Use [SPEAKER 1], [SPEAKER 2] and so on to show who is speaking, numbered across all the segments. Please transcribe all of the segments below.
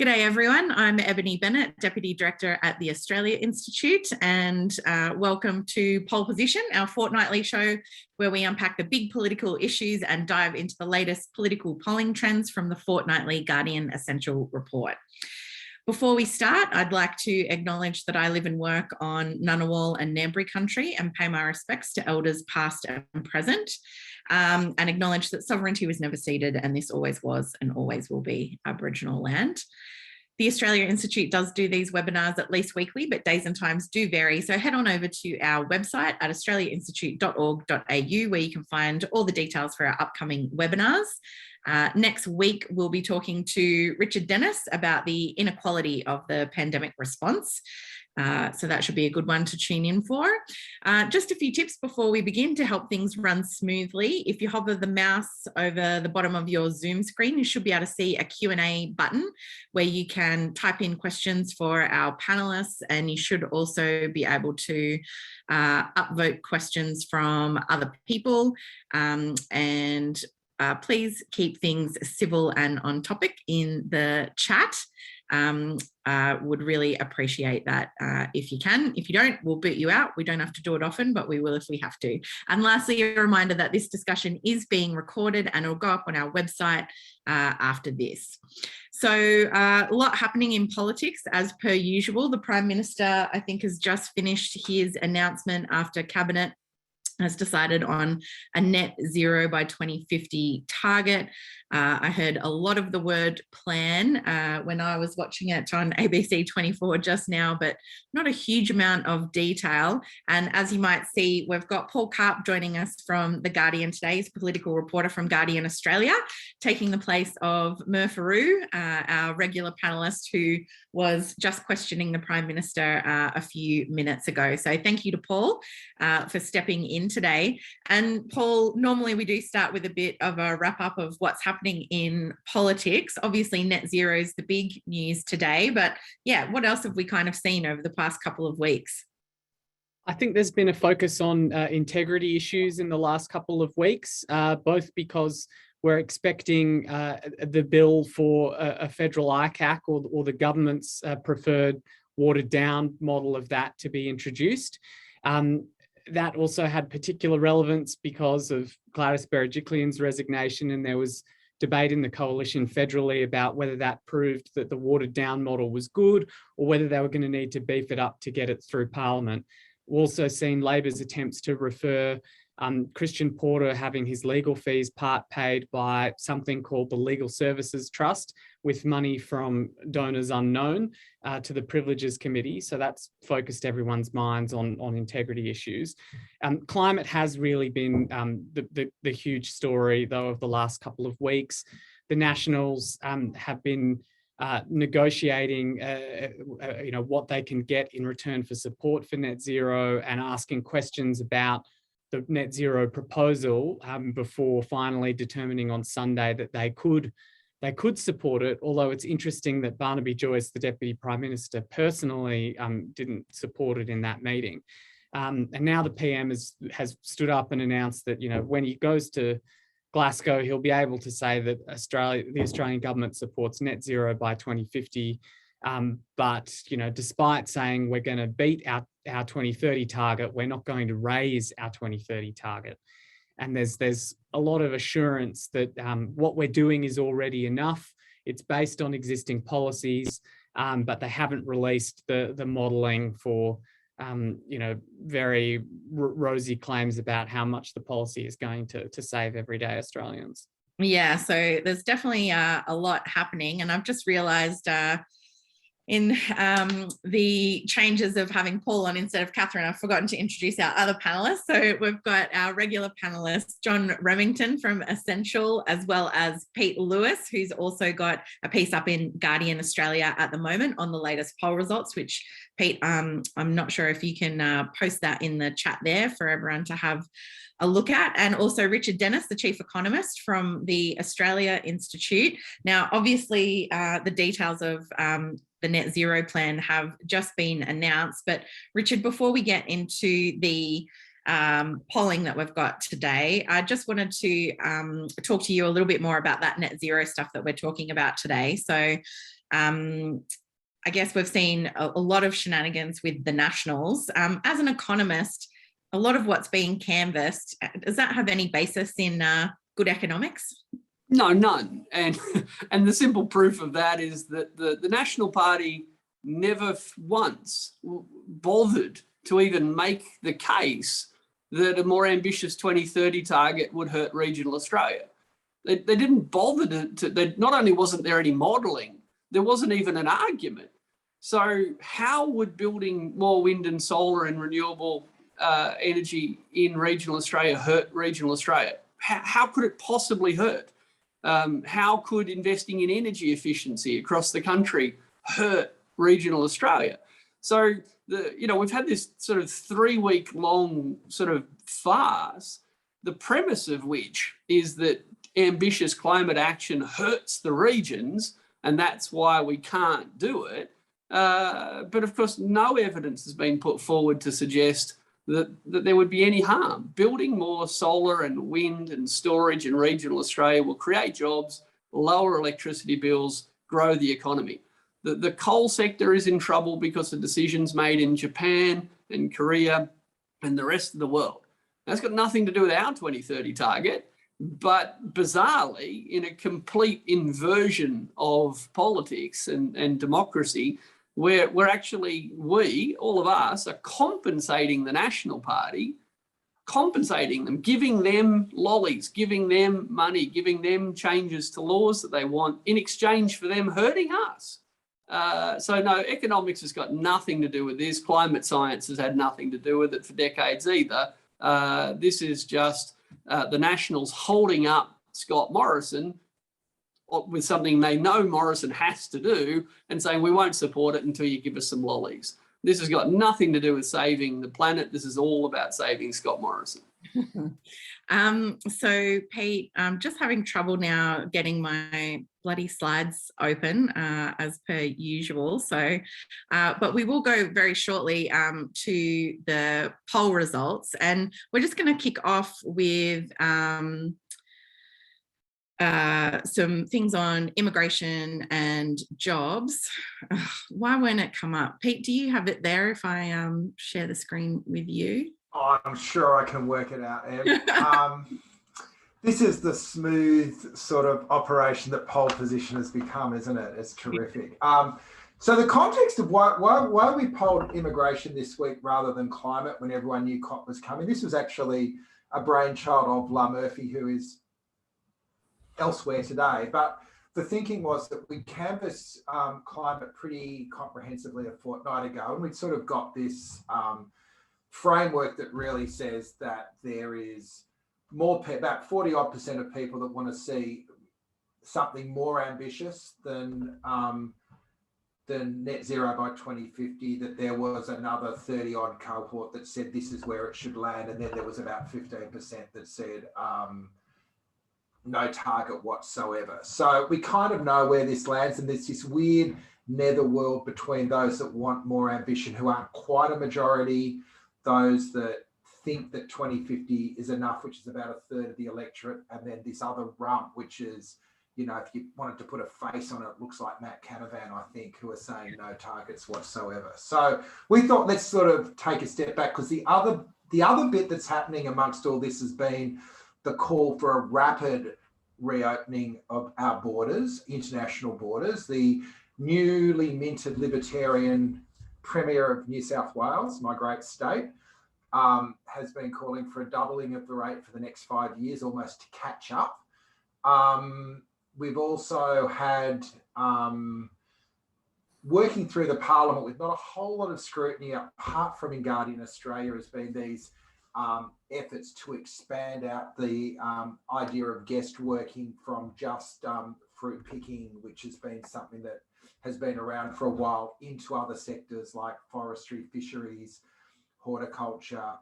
[SPEAKER 1] G'day everyone, I'm Ebony Bennett, Deputy Director at the Australia Institute, and welcome to Pole Position, our fortnightly show where we unpack the big political issues and dive into the latest political polling trends from the fortnightly Guardian Essential Report. Before we start, I'd like to acknowledge that I live and work on Ngunnawal and Ngambri country and pay my respects to elders past and present, and acknowledge that sovereignty was never ceded and this always was and always will be Aboriginal land. The Australia Institute does do these webinars at least weekly, but days and times do vary. So head on over to our website at australiainstitute.org.au where you can find all the details for our upcoming webinars. Next week, we'll be talking to Richard Dennis about the inequality of the pandemic response. So that should be a good one to tune in for. Just a few tips before we begin to help things run smoothly. If you hover the mouse over the bottom of your Zoom screen, you should be able to see a Q&A button where you can type in questions for our panelists, and you should also be able to upvote questions from other people. Please keep things civil and on topic in the chat. Would really appreciate that if you can. If you don't, we'll boot you out. We don't have to do it often, but we will if we have to. And lastly, a reminder that this discussion is being recorded and it'll go up on our website after this. So a lot happening in politics as per usual. The Prime Minister, I think, has just finished his announcement after Cabinet has decided on a net zero by 2050 target. I heard a lot of the word plan when I was watching it on ABC 24 just now, but not a huge amount of detail. And as you might see, we've got Paul Karp joining us from The Guardian today. He's a political reporter from Guardian Australia, taking the place of Murpharoo, our regular panellist who was just questioning the Prime Minister a few minutes ago. So thank you to Paul for stepping in today. And Paul, normally we do start with a bit of a wrap up of what's happening in politics. Obviously net zero is the big news today, but yeah, what else have we kind of seen over the past couple of weeks?
[SPEAKER 2] I think there's been a focus on integrity issues in the last couple of weeks, both because we're expecting the bill for a federal ICAC or the government's preferred watered down model of that to be introduced. That also had particular relevance because of Gladys Berejiklian's resignation, and there was debate in the coalition federally about whether that proved that the watered down model was good or whether they were going to need to beef it up to get it through Parliament. We've also seen Labor's attempts to refer Christian Porter having his legal fees part paid by something called the Legal Services Trust with money from donors unknown to the Privileges Committee. So that's focused everyone's minds on integrity issues. Climate has really been the huge story, though, of the last couple of weeks. The Nationals have been negotiating what they can get in return for support for net zero and asking questions about the net zero proposal before finally determining on Sunday that they could support it, although it's interesting that Barnaby Joyce, the Deputy Prime Minister, personally didn't support it in that meeting. And now the PM has stood up and announced that, when he goes to Glasgow, he'll be able to say that the Australian government supports net zero by 2050. But despite saying we're going to beat our 2030 target, we're not going to raise our 2030 target. And there's a lot of assurance that what we're doing is already enough. It's based on existing policies, but they haven't released the modelling for very rosy claims about how much the policy is going to save everyday Australians.
[SPEAKER 1] Yeah, so there's definitely a lot happening, and I've just realised in the changes of having Paul on instead of Catherine, I've forgotten to introduce our other panelists. So we've got our regular panelist, John Remmington from Essential, as well as Pete Lewis, who's also got a piece up in Guardian Australia at the moment on the latest poll results, which, Pete, I'm not sure if you can post that in the chat there for everyone to have a look at. And also Richard Dennis, the Chief Economist from the Australia Institute. Now, obviously, the details of the net zero plan have just been announced. But Richard, before we get into the polling that we've got today, I just wanted to talk to you a little bit more about that net zero stuff that we're talking about today. So I guess we've seen a lot of shenanigans with the Nationals. As an economist, a lot of what's being canvassed, does that have any basis in good economics?
[SPEAKER 3] No, none. And the simple proof of that is that the National Party never once bothered to even make the case that a more ambitious 2030 target would hurt regional Australia. They didn't bother to not only wasn't there any modelling, there wasn't even an argument. So how would building more wind and solar and renewable energy in regional Australia hurt regional Australia? How could it possibly hurt? How could investing in energy efficiency across the country hurt regional Australia? So we've had this sort of 3-week long sort of farce, the premise of which is that ambitious climate action hurts the regions and that's why we can't do it. But of course, no evidence has been put forward to suggest that there would be any harm. Building more solar and wind and storage in regional Australia will create jobs, lower electricity bills, grow the economy. The coal sector is in trouble because of decisions made in Japan and Korea and the rest of the world. That's got nothing to do with our 2030 target, but bizarrely, in a complete inversion of politics and democracy, we're actually, all of us, are compensating the National Party, compensating them, giving them lollies, giving them money, giving them changes to laws that they want in exchange for them hurting us. So no, economics has got nothing to do with this. Climate science has had nothing to do with it for decades either. This is just the Nationals holding up Scott Morrison with something they know Morrison has to do and saying, we won't support it until you give us some lollies. This has got nothing to do with saving the planet. This is all about saving Scott Morrison.
[SPEAKER 1] So Pete, I'm just having trouble now getting my bloody slides open as per usual. So, but we will go very shortly to the poll results, and we're just going to kick off with some things on immigration and jobs. Why won't it come up? Pete, do you have it there if I share the screen with you?
[SPEAKER 4] I'm sure I can work it out, Eb. This is the smooth sort of operation that pole position has become, isn't it? It's terrific. So the context of why we polled immigration this week rather than climate when everyone knew COP was coming, this was actually a brainchild of La Murphy, who is elsewhere today. But the thinking was that we canvassed climate pretty comprehensively a fortnight ago, and we'd sort of got this framework that really says that there is about 40% of people that want to see something more ambitious than net zero by 2050, that there was another 30-odd cohort that said this is where it should land, and then there was about 15% that said no target whatsoever. So we kind of know where this lands, and there's this weird netherworld between those that want more ambition, who aren't quite a majority, those that think that 2050 is enough, which is about a third of the electorate, and then this other rump, which is, if you wanted to put a face on it, looks like Matt Canavan, I think, who are saying no targets whatsoever. So we thought, let's sort of take a step back, because the other bit that's happening amongst all this has been the call for a rapid reopening of our borders, international borders. The newly minted Libertarian Premier of New South Wales, my great state, has been calling for a doubling of the rate for the next 5 years, almost to catch up. We've also had, working through the parliament with not a whole lot of scrutiny, apart from in Guardian Australia, has been these efforts to expand out the idea of guest working from just fruit picking, which has been something that has been around for a while, into other sectors like forestry, fisheries, horticulture,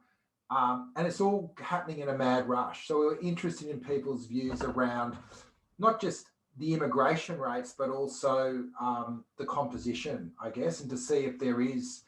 [SPEAKER 4] and it's all happening in a mad rush. So we were interested in people's views around not just the immigration rates, but also the composition, I guess, and to see if there is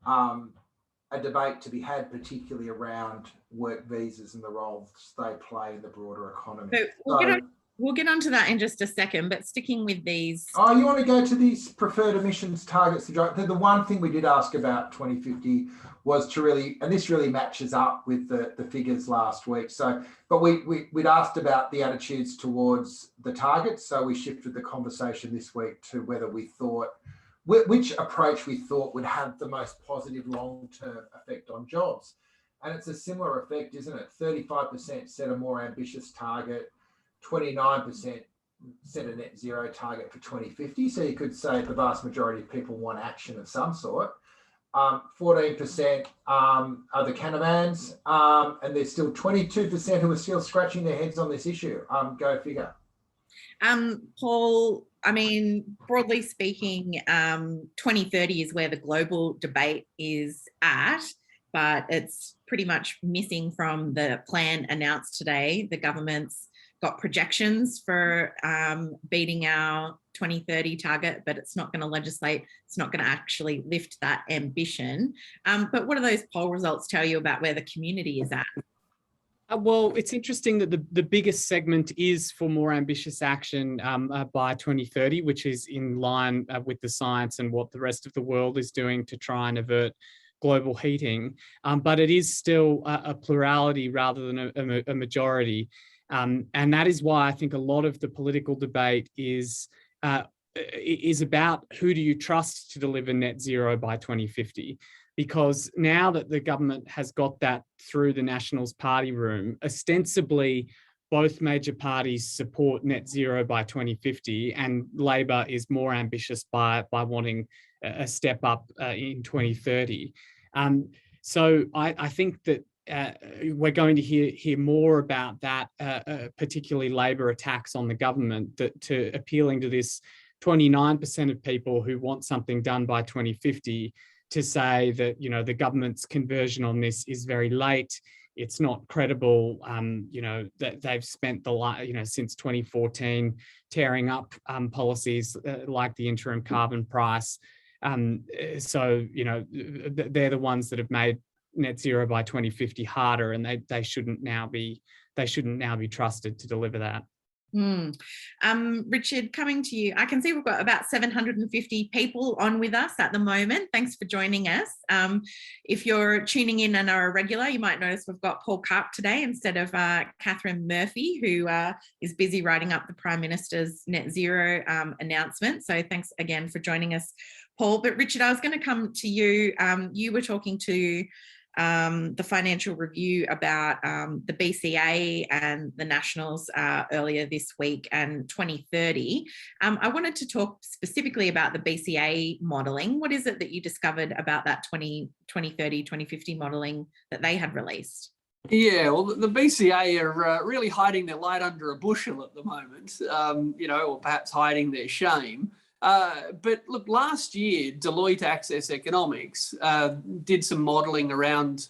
[SPEAKER 4] a debate to be had, particularly around work visas and the roles they play in the broader economy.
[SPEAKER 1] So we'll get We'll get onto that in just a second, but sticking with these.
[SPEAKER 4] Oh, you want to go to these preferred emissions targets? The one thing we did ask about 2050 was to really, and this really matches up with the figures last week. So, but we'd asked about the attitudes towards the targets. So we shifted the conversation this week to whether we thought, which approach we thought would have the most positive long-term effect on jobs. And it's a similar effect, isn't it? 35% set a more ambitious target, 29% set a net zero target for 2050. So you could say the vast majority of people want action of some sort. 14% are the Canamans, and there's still 22% who are still scratching their heads on this issue. Go figure.
[SPEAKER 1] Paul, I mean, broadly speaking, 2030 is where the global debate is at, but it's pretty much missing from the plan announced today. The government's got projections for beating our 2030 target, but it's not going to legislate. It's not going to actually lift that ambition. But what do those poll results tell you about where the community is at?
[SPEAKER 2] Well, it's interesting that the biggest segment is for more ambitious action by 2030, which is in line with the science and what the rest of the world is doing to try and avert global heating. But it is still a plurality rather than a majority. And that is why I think a lot of the political debate is about who do you trust to deliver net zero by 2050. Because now that the government has got that through the Nationals party room, ostensibly both major parties support net zero by 2050, and Labor is more ambitious by wanting a step up in 2030. So I think that we're going to hear more about that, particularly Labor attacks on the government, to appealing to this 29% of people who want something done by 2050, to say that, you know, the government's conversion on this is very late. It's not credible. You know, that they've spent since 2014 tearing up policies like the interim carbon price. So, you know, they're the ones that have made net zero by 2050 harder, and they shouldn't now be trusted to deliver that.
[SPEAKER 1] Richard, coming to you, I can see we've got about 750 people on with us at the moment. Thanks for joining us. If you're tuning in and are a regular, you might notice we've got Paul Karp today instead of Catherine Murphy, who is busy writing up the Prime Minister's net zero announcement. So thanks again for joining us, Paul. But Richard, I was going to come to you. You were talking to the Financial Review about the BCA and the Nationals earlier this week and 2030. I wanted to talk specifically about the BCA modelling. What is it that you discovered about that 2030, 2050 modelling that they had released?
[SPEAKER 3] Yeah, well, the BCA are really hiding their light under a bushel at the moment, or perhaps hiding their shame. But look, last year, Deloitte Access Economics did some modelling around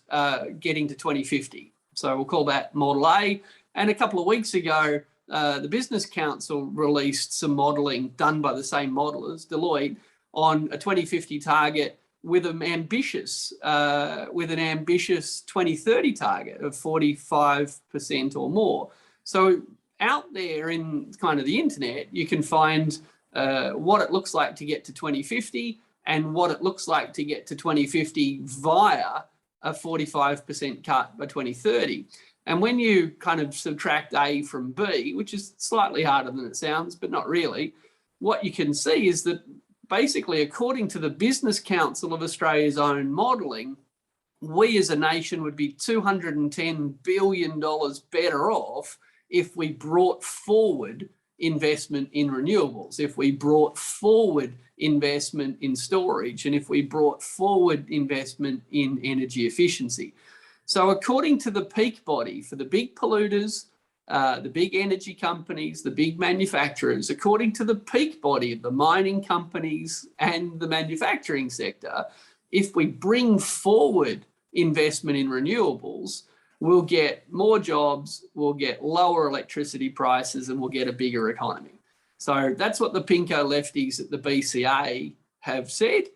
[SPEAKER 3] getting to 2050. So we'll call that Model A. And a couple of weeks ago, the Business Council released some modelling done by the same modellers, Deloitte, on a 2050 target with an ambitious 2030 target of 45% or more. So out there in kind of the internet, you can find what it looks like to get to 2050 and what it looks like to get to 2050 via a 45% cut by 2030. And when you kind of subtract A from B, which is slightly harder than it sounds, but not really, what you can see is that basically, according to the Business Council of Australia's own modelling, we as a nation would be $210 billion better off if we brought forward investment in renewables, if we brought forward investment in storage, and if we brought forward investment in energy efficiency. So according to the peak body for the big polluters, the big energy companies, the big manufacturers, according to the peak body of the mining companies and the manufacturing sector, if we bring forward investment in renewables, we'll get more jobs, we'll get lower electricity prices, and we'll get a bigger economy. So that's what the pinko lefties at the BCA have said.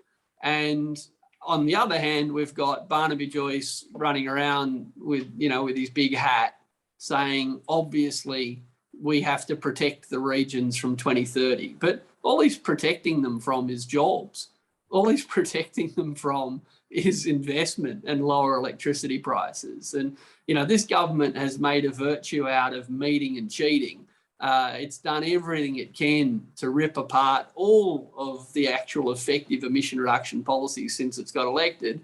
[SPEAKER 3] And on the other hand, we've got Barnaby Joyce running around with his big hat saying, obviously, we have to protect the regions from 2030. But all he's protecting them from is jobs. All he's protecting them from is investment and lower electricity prices. And, you know, this government has made a virtue out of meeting and cheating. It's done everything it can to rip apart all of the actual effective emission reduction policies since it's got elected.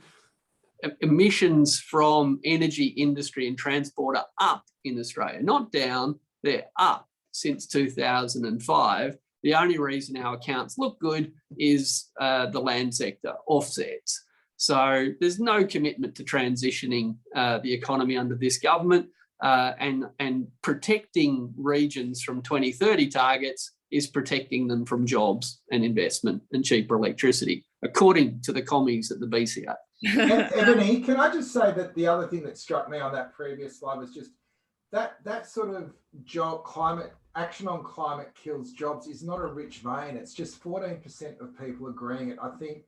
[SPEAKER 3] Emissions from energy, industry and transport are up in Australia, not down, they're up since 2005. The only reason our accounts look good is the land sector offsets. So there's no commitment to transitioning the economy under this government, and protecting regions from 2030 targets is protecting them from jobs and investment and cheaper electricity, according to the commies at the BCA.
[SPEAKER 4] Ebony, can I just say that the other thing that struck me on that previous slide was just that sort of climate action on climate kills jobs is not a rich vein. It's just 14% of people agreeing it. I think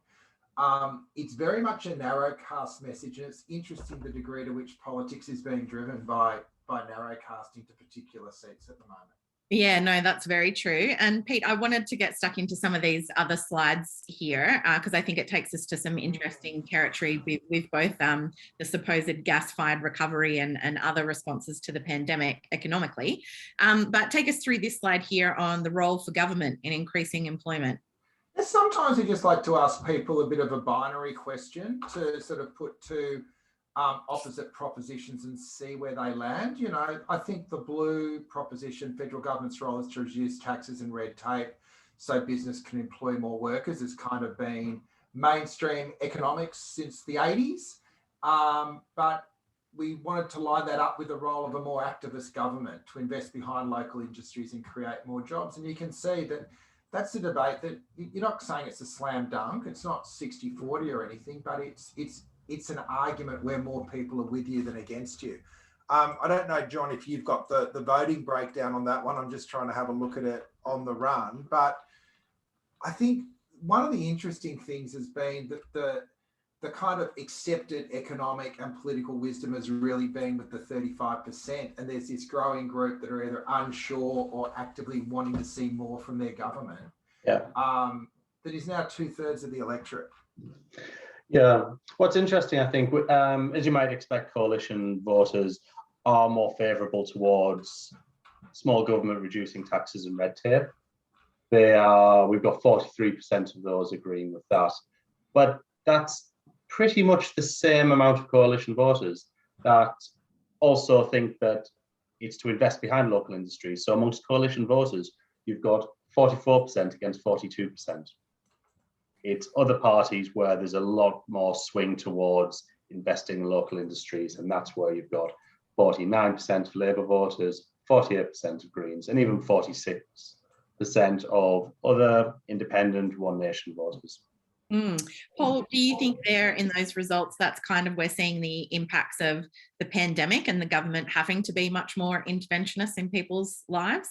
[SPEAKER 4] it's very much a narrow cast message, and it's interesting the degree to which politics is being driven by narrow casting to particular seats at the moment.
[SPEAKER 1] Yeah, no, that's very true. And Pete, I wanted to get stuck into some of these other slides here because I think it takes us to some interesting territory with both the supposed gas-fired recovery and other responses to the pandemic economically. But take us through this slide here on the role for government in increasing employment.
[SPEAKER 4] Sometimes we just like to ask people a bit of a binary question to sort of put two opposite propositions and see where they land. You know, I think the blue proposition, federal government's role is to reduce taxes and red tape so business can employ more workers, has kind of been mainstream economics since the 80s. But we wanted to line that up with the role of a more activist government to invest behind local industries and create more jobs. And you can see that that's the debate that you're not saying it's a slam dunk. It's not 60-40 or anything, but it's an argument where more people are with you than against you. I don't know, John, if you've got the voting breakdown on that one. I'm just trying to have a look at it on the run. But I think one of the interesting things has been that the kind of accepted economic and political wisdom has really been with the 35%. And there's this growing group that are either unsure or actively wanting to see more from their government.
[SPEAKER 5] Yeah.
[SPEAKER 4] That is now 2/3 of the electorate.
[SPEAKER 5] Yeah. What's interesting, I think, as you might expect, coalition voters are more favourable towards small government reducing taxes and red tape. We've got 43% of those agreeing with that. But that's pretty much the same amount of coalition voters that also think that it's to invest behind local industries. So amongst coalition voters, you've got 44% against 42%. It's other parties where there's a lot more swing towards investing in local industries, and that's where you've got 49% of Labour voters, 48% of Greens, and even 46% of other independent One Nation voters.
[SPEAKER 1] Paul, do you think there in those results, that's kind of we're seeing the impacts of the pandemic and the government having to be much more interventionist in people's lives?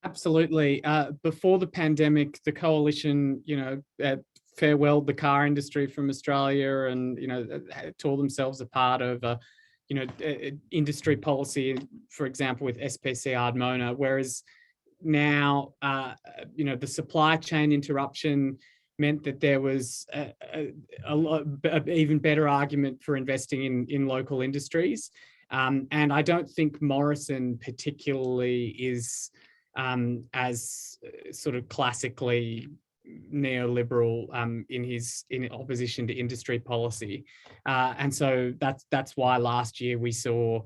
[SPEAKER 2] Absolutely. Before the pandemic, the coalition, farewelled the car industry from Australia and, tore themselves apart over, industry policy, for example, with SPC Ardmona, whereas now, the supply chain interruption meant that there was a even better argument for investing in local industries. And I don't think Morrison particularly is as sort of classically neoliberal in opposition to industry policy, and so that's why last year we saw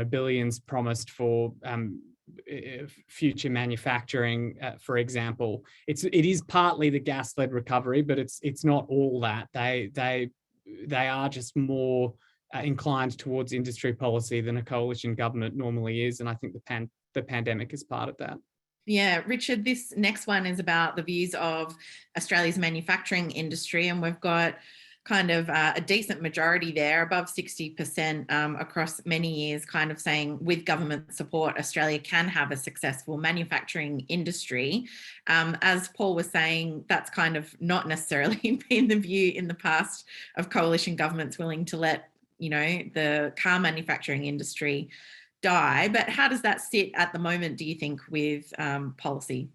[SPEAKER 2] billions promised for future manufacturing, for example. It is partly the gas-led recovery, but it's not all that. They are just more inclined towards industry policy than a coalition government normally is, and I think the pandemic is part of that.
[SPEAKER 1] Yeah, Richard, this next one is about the views of Australia's manufacturing industry, and we've got kind of a decent majority there, above 60% across many years, kind of saying with government support, Australia can have a successful manufacturing industry. As Paul was saying, that's kind of not necessarily been the view in the past of coalition governments willing to let, the car manufacturing industry die. But how does that sit at the moment, do you think, with policy?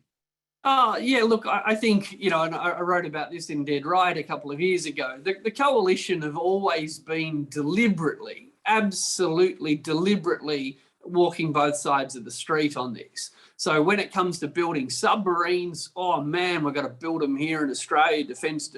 [SPEAKER 3] Yeah, look, I think, you know, and I wrote about this in Dead Right a couple of years ago. The coalition have always been deliberately, absolutely deliberately walking both sides of the street on this. So when it comes to building submarines, oh man, we've got to build them here in Australia, defence,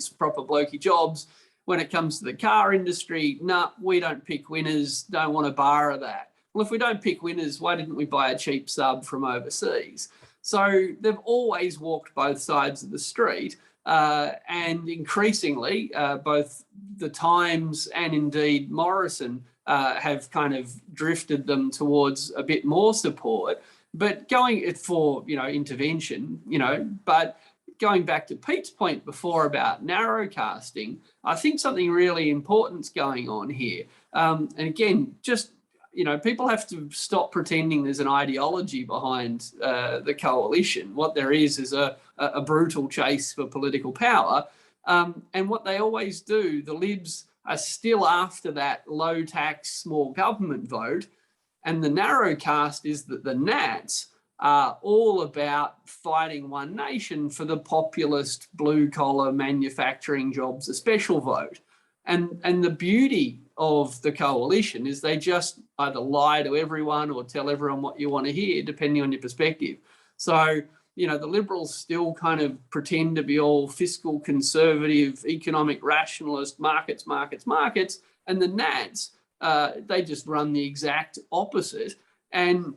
[SPEAKER 3] proper blokey jobs. When it comes to the car industry, nah, we don't pick winners, don't want to borrow that. Well, if we don't pick winners, why didn't we buy a cheap sub from overseas? So they've always walked both sides of the street, and increasingly both the Times and indeed Morrison have kind of drifted them towards a bit more support, but going for, you know, intervention, you know, but going back to Pete's point before about narrowcasting, I think something really important's going on here. And again, just, you know, people have to stop pretending there's an ideology behind the coalition. What there is a brutal chase for political power. And what they always do, the Libs are still after that low tax, small government vote. And the narrowcast is that the Nats are all about fighting One Nation for the populist blue collar manufacturing jobs, a special vote. And the beauty of the coalition is they just either lie to everyone or tell everyone what you want to hear, depending on your perspective. So, you know, the Liberals still kind of pretend to be all fiscal conservative, economic rationalist, markets. And the Nats, they just run the exact opposite. And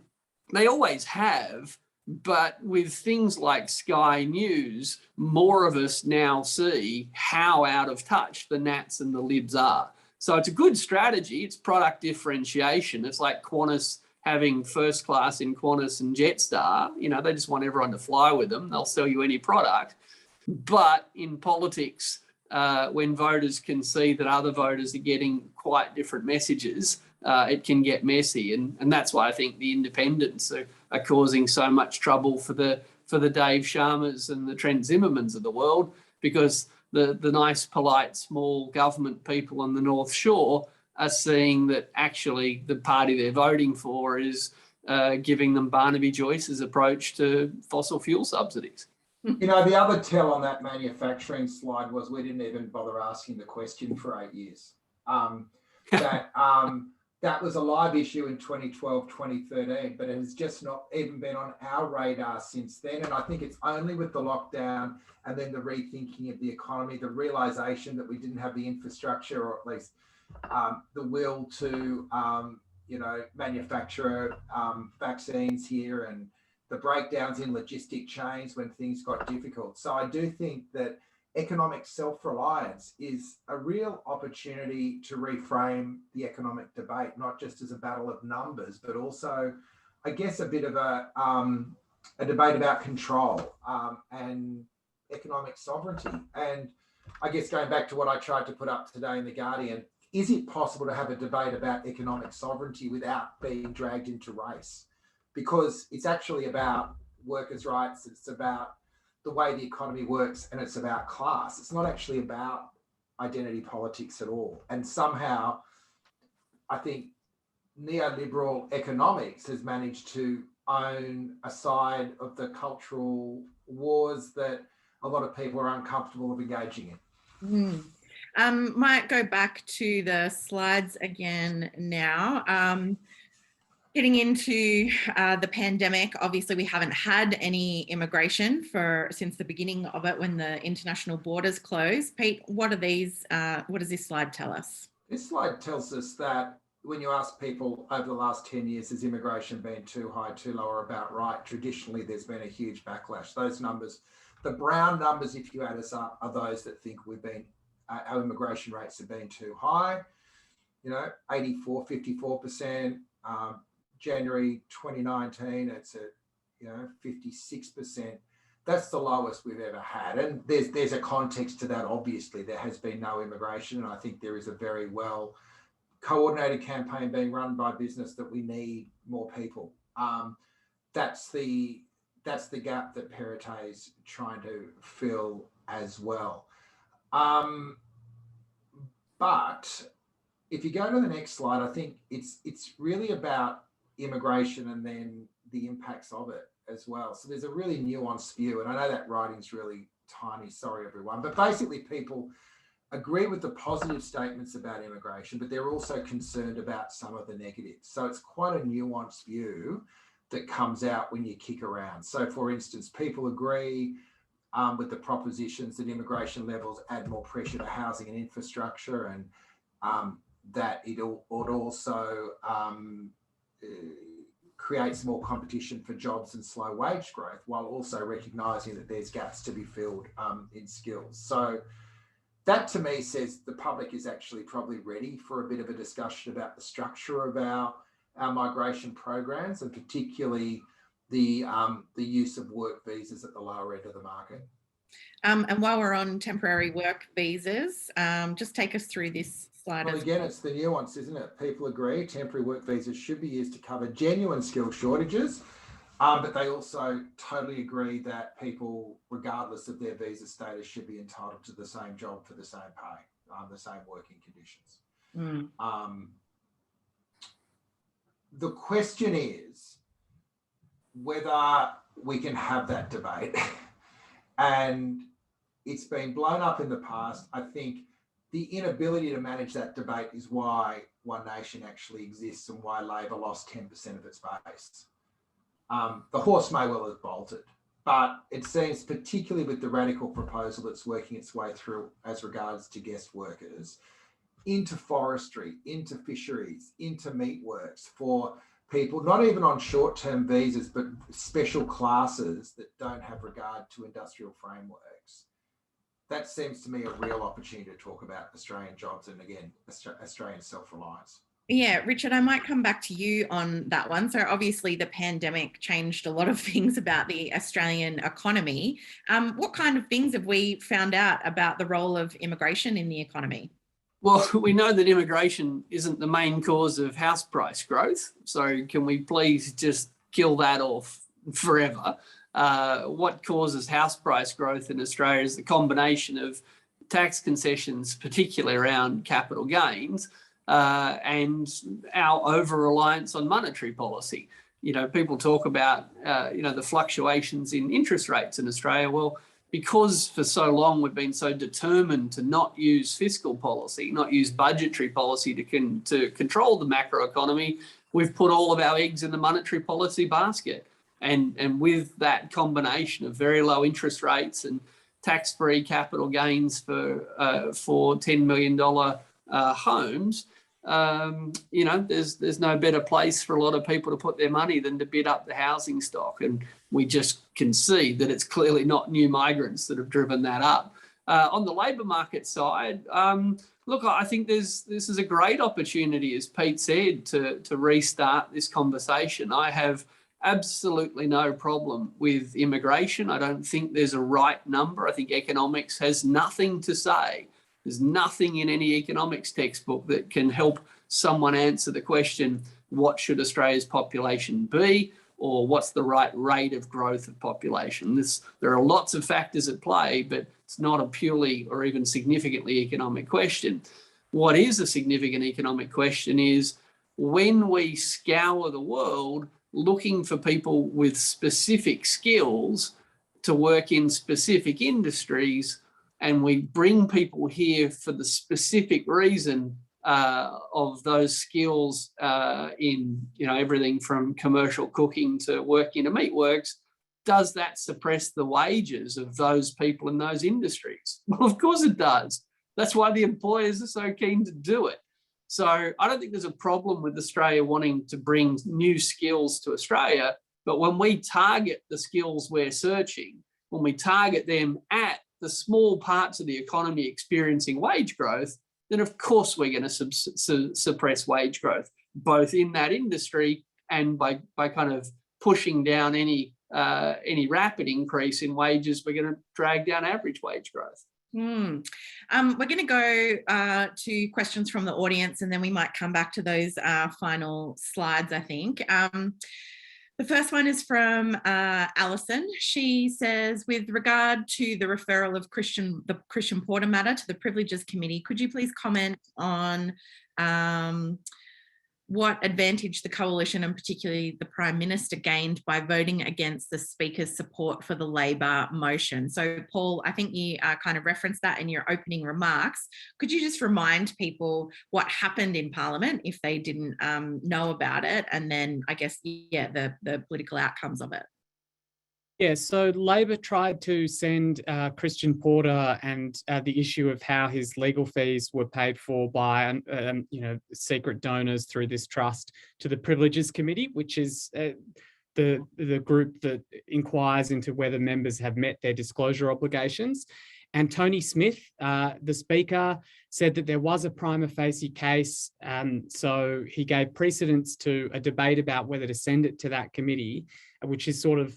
[SPEAKER 3] they always have, but with things like Sky News, more of us now see how out of touch the Nats and the Libs are. So it's a good strategy. It's product differentiation. It's like Qantas having first class in Qantas and Jetstar. You know, they just want everyone to fly with them. They'll sell you any product. But in politics, when voters can see that other voters are getting quite different messages, it can get messy. And that's why I think the independents are causing so much trouble for the Dave Sharmas and the Trent Zimmermans of the world, because the nice, polite, small government people on the North Shore are seeing that actually the party they're voting for is giving them Barnaby Joyce's approach to fossil fuel subsidies.
[SPEAKER 4] You know, the other tell on that manufacturing slide was we didn't even bother asking the question for 8 years. That was a live issue in 2012, 2013, but it has just not even been on our radar since then. And I think it's only with the lockdown and then the rethinking of the economy, the realization that we didn't have the infrastructure, or at least the will to, you know, manufacture vaccines here, and the breakdowns in logistic chains when things got difficult. So I do think that economic self-reliance is a real opportunity to reframe the economic debate, not just as a battle of numbers, but also, I guess, a bit of a debate about control and economic sovereignty. And I guess going back to what I tried to put up today in The Guardian, is it possible to have a debate about economic sovereignty without being dragged into race? Because it's actually about workers' rights, it's about the way the economy works, and it's about class. It's not actually about identity politics at all. And somehow, I think neoliberal economics has managed to own a side of the cultural wars that a lot of people are uncomfortable of engaging in.
[SPEAKER 1] Might go back to the slides again now. Getting into the pandemic, obviously we haven't had any immigration since the beginning of it, when the international borders closed. Pete, what does this slide tell us?
[SPEAKER 4] This slide tells us that when you ask people over the last 10 years, has immigration been too high, too low, or about right? Traditionally, there's been a huge backlash. Those numbers, the brown numbers, if you add us up, are those that think our immigration rates have been too high. You know, 54%. January 2019, it's at 56%. That's the lowest we've ever had. And there's a context to that. Obviously, there has been no immigration, and I think there is a very well coordinated campaign being run by business that we need more people. That's the gap that Perrottet is trying to fill as well. But if you go to the next slide, I think it's really about immigration and then the impacts of it as well. So there's a really nuanced view, and I know that writing's really tiny, sorry everyone, but basically people agree with the positive statements about immigration, but they're also concerned about some of the negatives. So it's quite a nuanced view that comes out when you kick around. So for instance, people agree with the propositions that immigration levels add more pressure to housing and infrastructure, and that it also creates more competition for jobs and slow wage growth, while also recognising that there's gaps to be filled in skills. So that to me says the public is actually probably ready for a bit of a discussion about the structure of our migration programs, and particularly the use of work visas at the lower end of the market.
[SPEAKER 1] And while we're on temporary work visas, just take us through this slide.
[SPEAKER 4] Well, again, it's the nuance, isn't it? People agree temporary work visas should be used to cover genuine skill shortages, but they also totally agree that people, regardless of their visa status, should be entitled to the same job for the same pay, the same working conditions. The question is whether we can have that debate. And it's been blown up in the past. I think the inability to manage that debate is why One Nation actually exists and why Labor lost 10% of its base. The horse may well have bolted, but it seems, particularly with the radical proposal that's working its way through as regards to guest workers, into forestry, into fisheries, into meat works, for people, not even on short-term visas, but special classes that don't have regard to industrial frameworks. That seems to me a real opportunity to talk about Australian jobs and, again, Australian self-reliance.
[SPEAKER 1] Yeah, Richard, I might come back to you on that one. So obviously the pandemic changed a lot of things about the Australian economy. What kind of things have we found out about the role of immigration in the economy?
[SPEAKER 3] Well, we know that immigration isn't the main cause of house price growth. So can we please just kill that off forever? What causes house price growth in Australia is the combination of tax concessions, particularly around capital gains, and our over-reliance on monetary policy. You know, people talk about, the fluctuations in interest rates in Australia. Well, because for so long we've been so determined to not use fiscal policy, not use budgetary policy to control the macroeconomy, we've put all of our eggs in the monetary policy basket. And with that combination of very low interest rates and tax-free capital gains for $10 million homes, there's no better place for a lot of people to put their money than to bid up the housing stock. And we just can see that it's clearly not new migrants that have driven that up. On the labour market side, look, I think this is a great opportunity, as Pete said, to restart this conversation. I have absolutely no problem with immigration. I don't think there's a right number. I think economics has nothing to say. There's nothing in any economics textbook that can help someone answer the question, what should Australia's population be, or what's the right rate of growth of population? There are lots of factors at play, but it's not a purely or even significantly economic question. What is a significant economic question is when we scour the world looking for people with specific skills to work in specific industries, and we bring people here for the specific reason of those skills in everything from commercial cooking to working in meatworks, does that suppress the wages of those people in those industries? Well, of course it does. That's why the employers are so keen to do it. So I don't think there's a problem with Australia wanting to bring new skills to Australia, but when we target the skills we're searching, when we target them at the small parts of the economy experiencing wage growth, then of course we're going to suppress wage growth, both in that industry and by kind of pushing down any rapid increase in wages, we're going to drag down average wage growth.
[SPEAKER 1] We're going to go to questions from the audience, and then we might come back to those final slides, I think. The first one is from Alison. She says, with regard to the referral of the Christian Porter matter to the Privileges Committee, could you please comment on what advantage the coalition and particularly the Prime Minister gained by voting against the Speaker's support for the Labor motion? So, Paul, I think you kind of referenced that in your opening remarks. Could you just remind people what happened in Parliament if they didn't know about it, and then I guess, yeah, the political outcomes of it?
[SPEAKER 2] Yeah, so Labor tried to send Christian Porter and the issue of how his legal fees were paid for by, secret donors through this trust to the Privileges Committee, which is the group that inquires into whether members have met their disclosure obligations. And Tony Smith, the Speaker, said that there was a prima facie case, so he gave precedence to a debate about whether to send it to that committee, which is sort of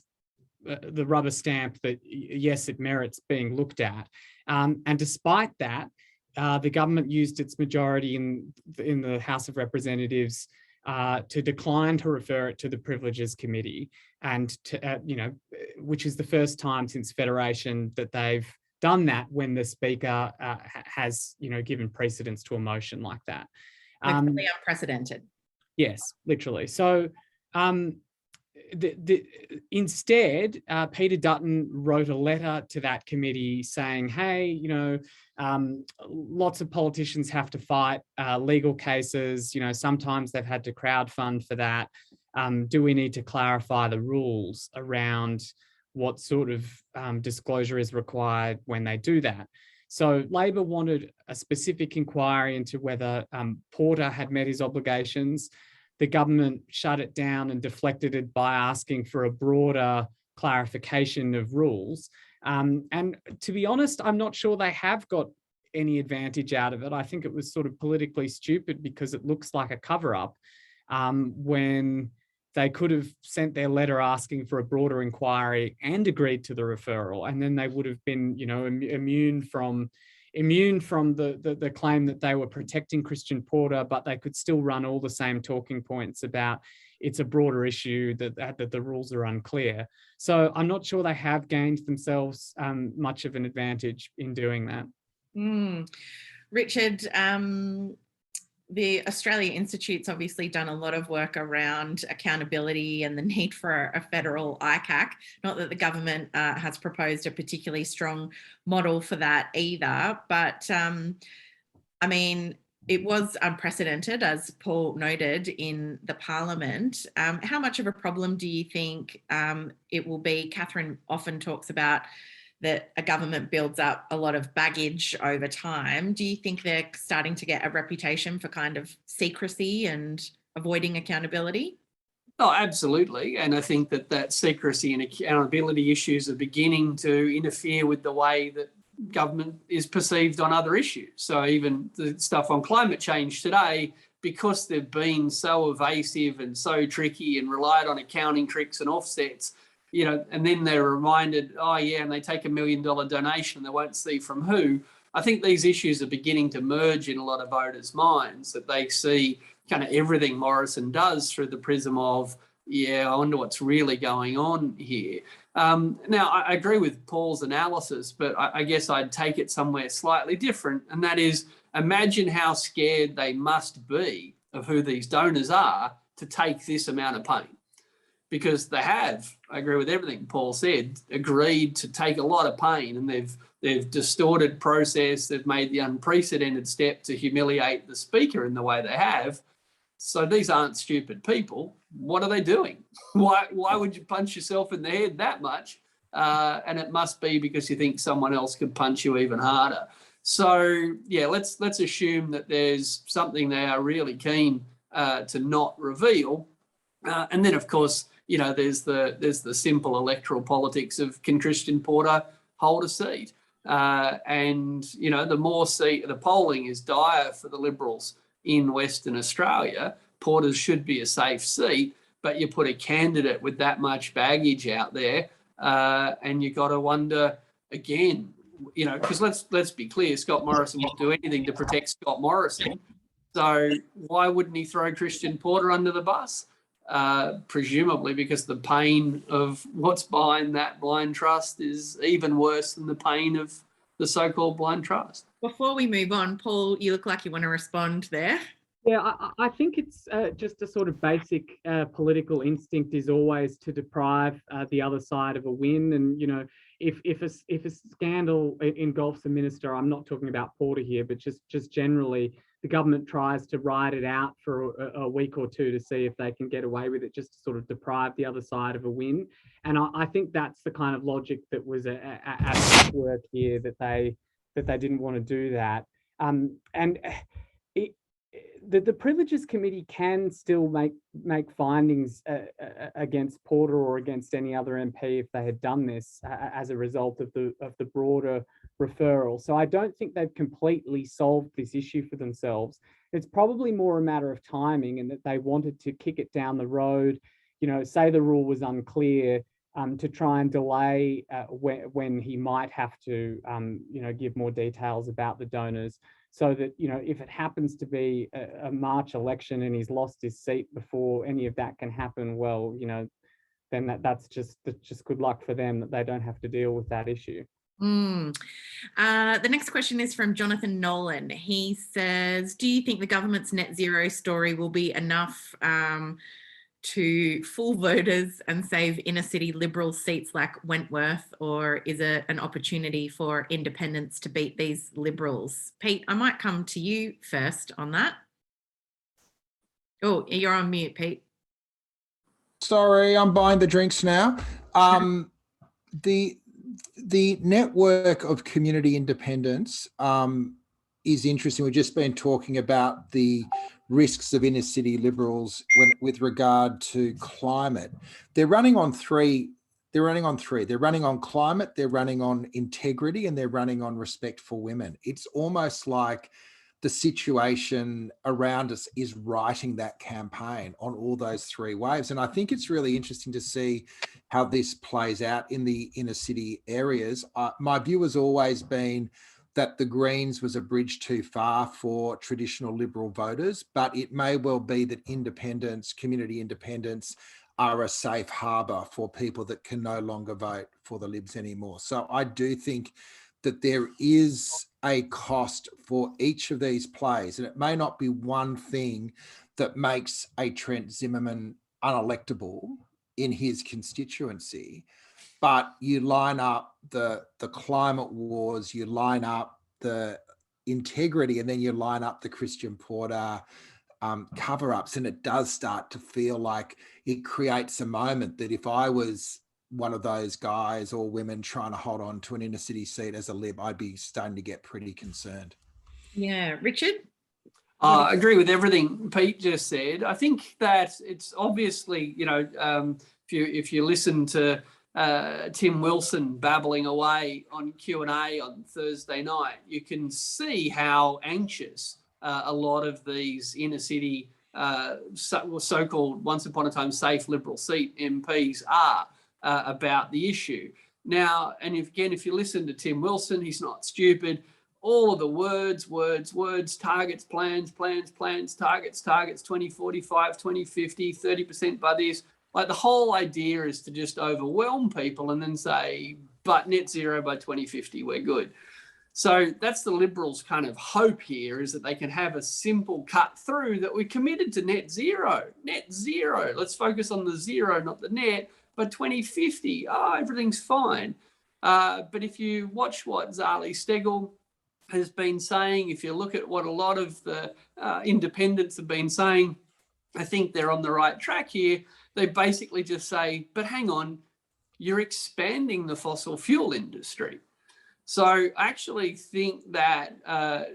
[SPEAKER 2] the rubber stamp that, yes, it merits being looked at. And despite that, the government used its majority in the House of Representatives to decline to refer it to the Privileges Committee, and to, which is the first time since Federation that they've done that when the Speaker has, given precedence to a motion like that.
[SPEAKER 1] Literally unprecedented.
[SPEAKER 2] Yes, literally. So, instead, Peter Dutton wrote a letter to that committee saying, hey, lots of politicians have to fight legal cases. Sometimes they've had to crowdfund for that. Do we need to clarify the rules around what sort of disclosure is required when they do that? So Labor wanted a specific inquiry into whether Porter had met his obligations. The government shut it down and deflected it by asking for a broader clarification of rules. And to be honest, I'm not sure they have got any advantage out of it. I think it was sort of politically stupid because it looks like a cover-up when they could have sent their letter asking for a broader inquiry and agreed to the referral, and then they would have been, immune from the claim that they were protecting Christian Porter, but they could still run all the same talking points about it's a broader issue, that the rules are unclear. So I'm not sure they have gained themselves much of an advantage in doing that.
[SPEAKER 1] Richard, the Australia Institute's obviously done a lot of work around accountability and the need for a federal ICAC. Not that the government has proposed a particularly strong model for that either, but it was unprecedented, as Paul noted, in the Parliament. How much of a problem do you think it will be? Catherine often talks about that a government builds up a lot of baggage over time. Do you think they're starting to get a reputation for kind of secrecy and avoiding accountability?
[SPEAKER 3] Oh, absolutely. And I think that secrecy and accountability issues are beginning to interfere with the way that government is perceived on other issues. So even the stuff on climate change today, because they've been so evasive and so tricky and relied on accounting tricks and offsets, and then they're reminded, oh yeah, and they take $1 million donation and they won't see from who. I think these issues are beginning to merge in a lot of voters' minds, that they see kind of everything Morrison does through the prism of, yeah, I wonder what's really going on here. Now, I agree with Paul's analysis, but I guess I'd take it somewhere slightly different, and that is, imagine how scared they must be of who these donors are to take this amount of pain. Because they have, I agree with everything Paul said, agreed to take a lot of pain, and they've distorted process. They've made the unprecedented step to humiliate the Speaker in the way they have. So these aren't stupid people. What are they doing? Why would you punch yourself in the head that much? And it must be because you think someone else could punch you even harder. So yeah, let's assume that there's something they are really keen to not reveal, and then of course, there's the simple electoral politics of, can Christian Porter hold a seat? And the more the polling is dire for the Liberals in Western Australia, Porter's should be a safe seat, but you put a candidate with that much baggage out there, and you got to wonder again, because let's be clear, Scott Morrison won't do anything to protect Scott Morrison. So why wouldn't he throw Christian Porter under the bus? presumably because the pain of what's behind that blind trust is even worse than the pain of the so-called blind trust.
[SPEAKER 1] Before we move on, Paul, you look like you want to respond there.
[SPEAKER 2] Yeah, I think it's just a sort of basic political instinct is always to deprive the other side of a win. And, you know, if a scandal engulfs a minister, I'm not talking about Porter here, but just generally, the government tries to ride it out for a week or two to see if they can get away with it, just to sort of deprive the other side of a win. And I think that's the kind of logic that was at work here, that they didn't want to do that. The Privileges Committee can still make findings against Porter or against any other MP if they had done this as a result of the broader referral. So I don't think they've completely solved this issue for themselves. It's probably more a matter of timing, and that they wanted to kick it down the road, you know, say the rule was unclear, to try and delay when he might have to, you know, give more details about the donors, so that, you know, if it happens to be a March election and he's lost his seat before any of that can happen, well, you know, then that's just good luck for them, that they don't have to deal with that issue.
[SPEAKER 1] The next question is from Jonathan Nolan. He says, do you think the government's net zero story will be enough to fool voters and save inner city Liberal seats like Wentworth, or is it an opportunity for independents to beat these Liberals? Pete, I might come to you first on that. Oh, you're on mute, Pete.
[SPEAKER 4] Sorry, I'm buying the drinks now. The network of community independents is interesting. We've just been talking about the risks of inner city Liberals with regard to climate. They're running on three. They're running on climate, they're running on integrity, and they're running on respect for women. It's almost like the situation around us is writing that campaign on all those three waves. And I think it's really interesting to see how this plays out in the inner city areas. My view has always been that the Greens was a bridge too far for traditional Liberal voters, but it may well be that independents, community independents, are a safe harbour for people that can no longer vote for the Libs anymore. So I do think that there is a cost for each of these plays, and it may not be one thing that makes a Trent Zimmerman unelectable in his constituency, but you line up the climate wars, you line up the integrity, and then you line up the Christian Porter cover-ups, and it does start to feel like it creates a moment that if I was one of those guys or women trying to hold on to an inner city seat as a Lib, I'd be starting to get pretty concerned.
[SPEAKER 1] Yeah, Richard?
[SPEAKER 3] I agree with everything Pete just said. I think that it's obviously, you know, if you listen to Tim Wilson babbling away on Q&A on Thursday night, you can see how anxious a lot of these inner city so-called once upon a time safe Liberal seat MPs are about the issue. Now, and if you listen to Tim Wilson, he's not stupid. All of the words, targets, plans, targets, 2045, 2050, 30% by this. Like the whole idea is to just overwhelm people and then say, but net zero by 2050, we're good. So that's the Liberals' kind of hope here, is that they can have a simple cut through that we're committed to net zero. Let's focus on the zero, not the net. By 2050, everything's fine. But if you watch what Zali Steggall has been saying, if you look at what a lot of the independents have been saying, I think they're on the right track here. They basically just say, but hang on, you're expanding the fossil fuel industry. So I actually think that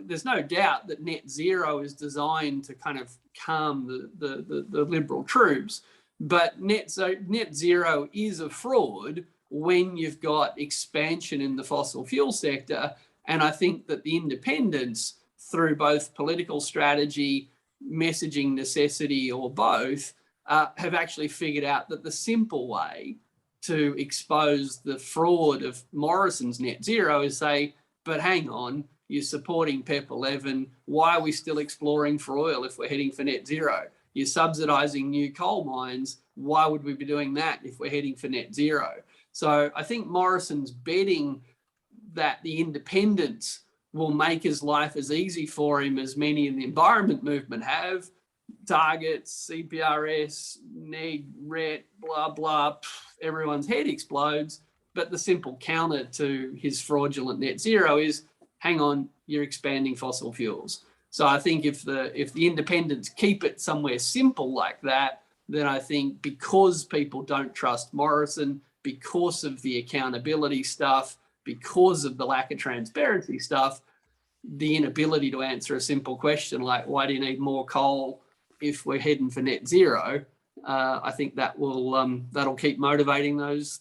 [SPEAKER 3] there's no doubt that net zero is designed to kind of calm the Liberal troops. But net zero is a fraud when you've got expansion in the fossil fuel sector. And I think that the independents, through both political strategy, messaging necessity, or both, have actually figured out that the simple way to expose the fraud of Morrison's net zero is say, but hang on, you're supporting PEP 11. Why are we still exploring for oil if we're heading for net zero? you're subsidising new coal mines. Why would we be doing that if we're heading for net zero? So I think Morrison's betting that the independents will make his life as easy for him as many in the environment movement have. Targets, CPRS, neg, ret, blah, blah, everyone's head explodes. But the simple counter to his fraudulent net zero is, hang on, you're expanding fossil fuels. So I think if the independents keep it somewhere simple like that, then I think because people don't trust Morrison, because of the accountability stuff, because of the lack of transparency stuff, the inability to answer a simple question like, why do you need more coal if we're heading for net zero? I think that will that'll keep motivating those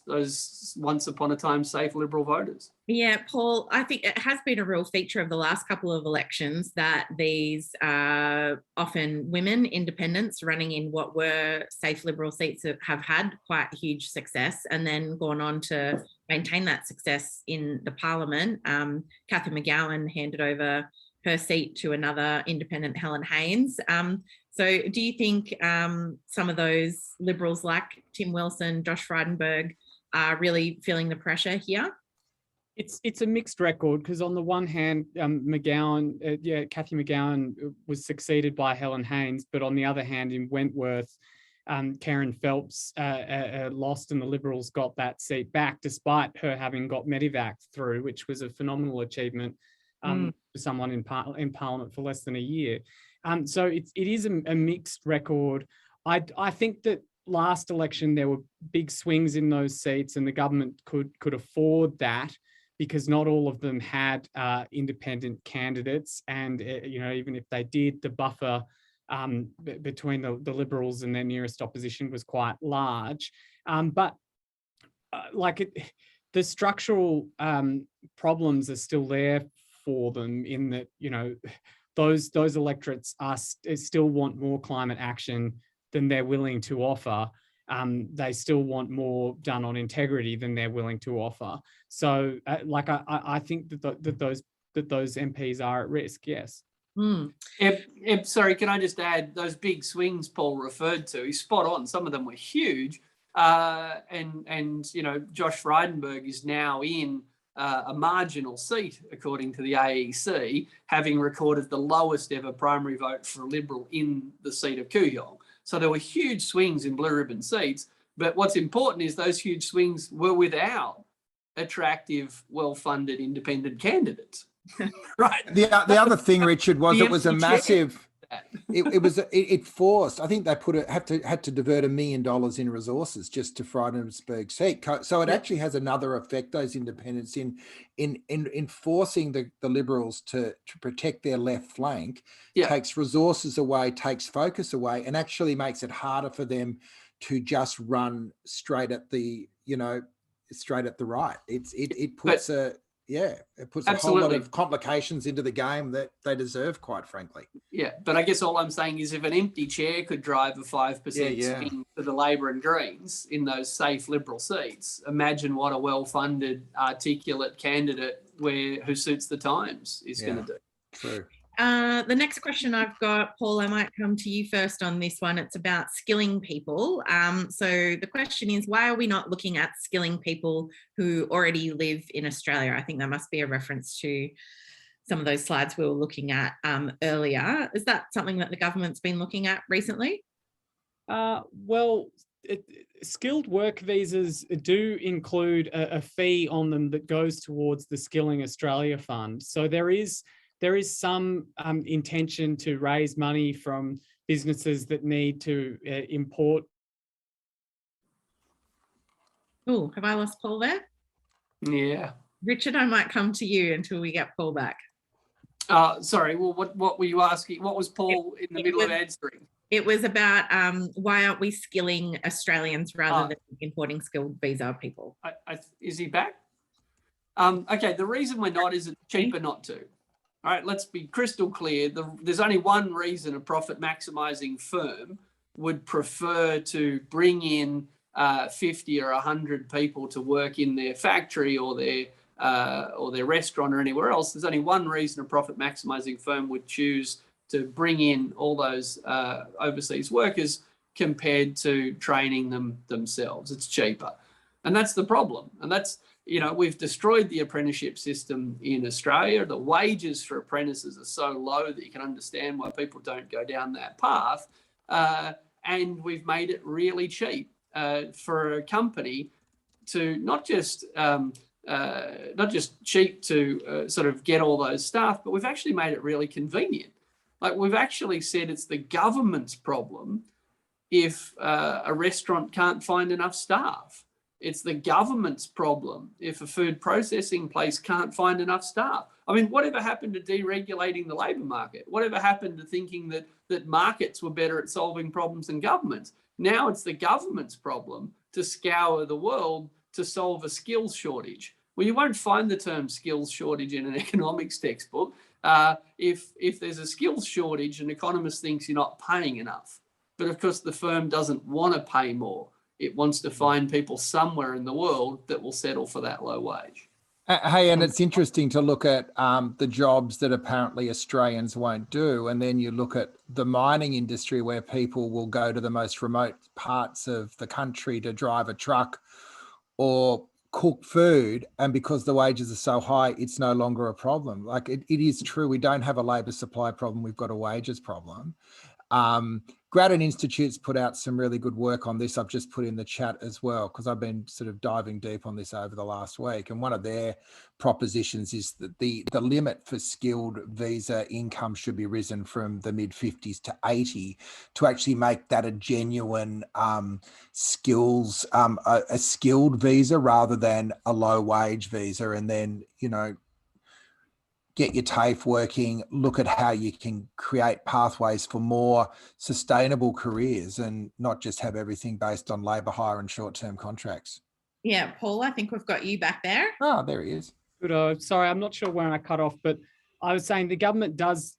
[SPEAKER 3] once upon a time safe Liberal voters.
[SPEAKER 1] Yeah, Paul, I think it has been a real feature of the last couple of elections that these often women independents running in what were safe Liberal seats have had quite huge success and then gone on to maintain that success in the Parliament. Cathy McGowan handed over her seat to another independent, Helen Haines. So do you think some of those Liberals like Tim Wilson, Josh Frydenberg are really feeling the pressure here?
[SPEAKER 2] It's a mixed record because on the one hand, McGowan, Cathy McGowan was succeeded by Helen Haines, but on the other hand, in Wentworth, Karen Phelps lost and the Liberals got that seat back despite her having got Medivac through, which was a phenomenal achievement for someone in Parliament for less than a year. So it is a mixed record. I think that last election there were big swings in those seats and the government could afford that, because not all of them had independent candidates. And, even if they did, the buffer between the Liberals and their nearest opposition was quite large. The structural problems are still there for them in that, those electorates still want more climate action than they're willing to offer. They still want more done on integrity than they're willing to offer. So, I think that those MPs are at risk. Yes.
[SPEAKER 3] Sorry, can I just add those big swings Paul referred to? He's spot on. Some of them were huge, and Josh Frydenberg is now in a marginal seat according to the AEC, having recorded the lowest ever primary vote for a Liberal in the seat of Kooyong. So there were huge swings in blue ribbon seats, but what's important is those huge swings were without attractive, well-funded independent candidates. Right.
[SPEAKER 4] The other thing, Richard, was it was a massive. It forced. I think they had to divert $1 million in resources just to Frydenberg's seat. So it actually has another effect. Those independents in forcing the Liberals to protect their left flank takes resources away, takes focus away, and actually makes it harder for them to just run straight at the right. It puts a whole lot of complications into the game that they deserve, quite frankly.
[SPEAKER 3] Yeah, but I guess all I'm saying is if an empty chair could drive a 5% swing for the Labor and Greens in those safe Liberal seats, imagine what a well-funded, articulate candidate who suits the times is going to do.
[SPEAKER 4] True.
[SPEAKER 1] The next question I've got, Paul, I might come to you first on this one. It's about skilling people. So the question is, why are we not looking at skilling people who already live in Australia? I think that must be a reference to some of those slides we were looking at earlier. Is that something that the government's been looking at recently?
[SPEAKER 2] Skilled work visas do include a fee on them that goes towards the Skilling Australia Fund. So there is some intention to raise money from businesses that need to import.
[SPEAKER 1] Oh, have I lost Paul there?
[SPEAKER 3] Yeah.
[SPEAKER 1] Richard, I might come to you until we get Paul back.
[SPEAKER 3] Sorry, well, what were you asking? What was Paul in the middle of answering?
[SPEAKER 1] It was about why aren't we skilling Australians rather than importing skilled visa people?
[SPEAKER 3] Is he back? Okay, the reason we're not is it's cheaper not to. All right, let's be crystal clear. There's only one reason a profit maximising firm would prefer to bring in 50 or 100 people to work in their factory or their restaurant or anywhere else. There's only one reason a profit maximising firm would choose to bring in all those overseas workers compared to training them themselves. It's cheaper. And that's the problem. And that's, we've destroyed the apprenticeship system in Australia. The wages for apprentices are so low that you can understand why people don't go down that path. And we've made it really cheap for a company to not just cheap to sort of get all those staff, but we've actually made it really convenient. Like, we've actually said it's the government's problem if a restaurant can't find enough staff. It's the government's problem if a food processing place can't find enough staff. I mean, whatever happened to deregulating the labour market? Whatever happened to thinking that markets were better at solving problems than governments? Now it's the government's problem to scour the world to solve a skills shortage. Well, you won't find the term skills shortage in an economics textbook. If there's a skills shortage, an economist thinks you're not paying enough. But of course, the firm doesn't want to pay more. It wants to find people somewhere in the world that will settle for that low wage.
[SPEAKER 6] Hey, and it's interesting to look at the jobs that apparently Australians won't do. And then you look at the mining industry, where people will go to the most remote parts of the country to drive a truck or cook food. And because the wages are so high, it's no longer a problem. Like, it is true. We don't have a labour supply problem. We've got a wages problem. Grattan Institute's put out some really good work on this. I've just put in the chat as well, because I've been sort of diving deep on this over the last week. And one of their propositions is that the limit for skilled visa income should be risen from the mid-50s to 80 to actually make that a genuine skills, a skilled visa rather than a low wage visa. And then, get your TAFE working, look at how you can create pathways for more sustainable careers and not just have everything based on labour hire and short-term contracts.
[SPEAKER 1] Yeah, Paul, I think we've got you back there.
[SPEAKER 6] Oh, there he is.
[SPEAKER 2] Good. Sorry, I'm not sure when I cut off, but I was saying the government does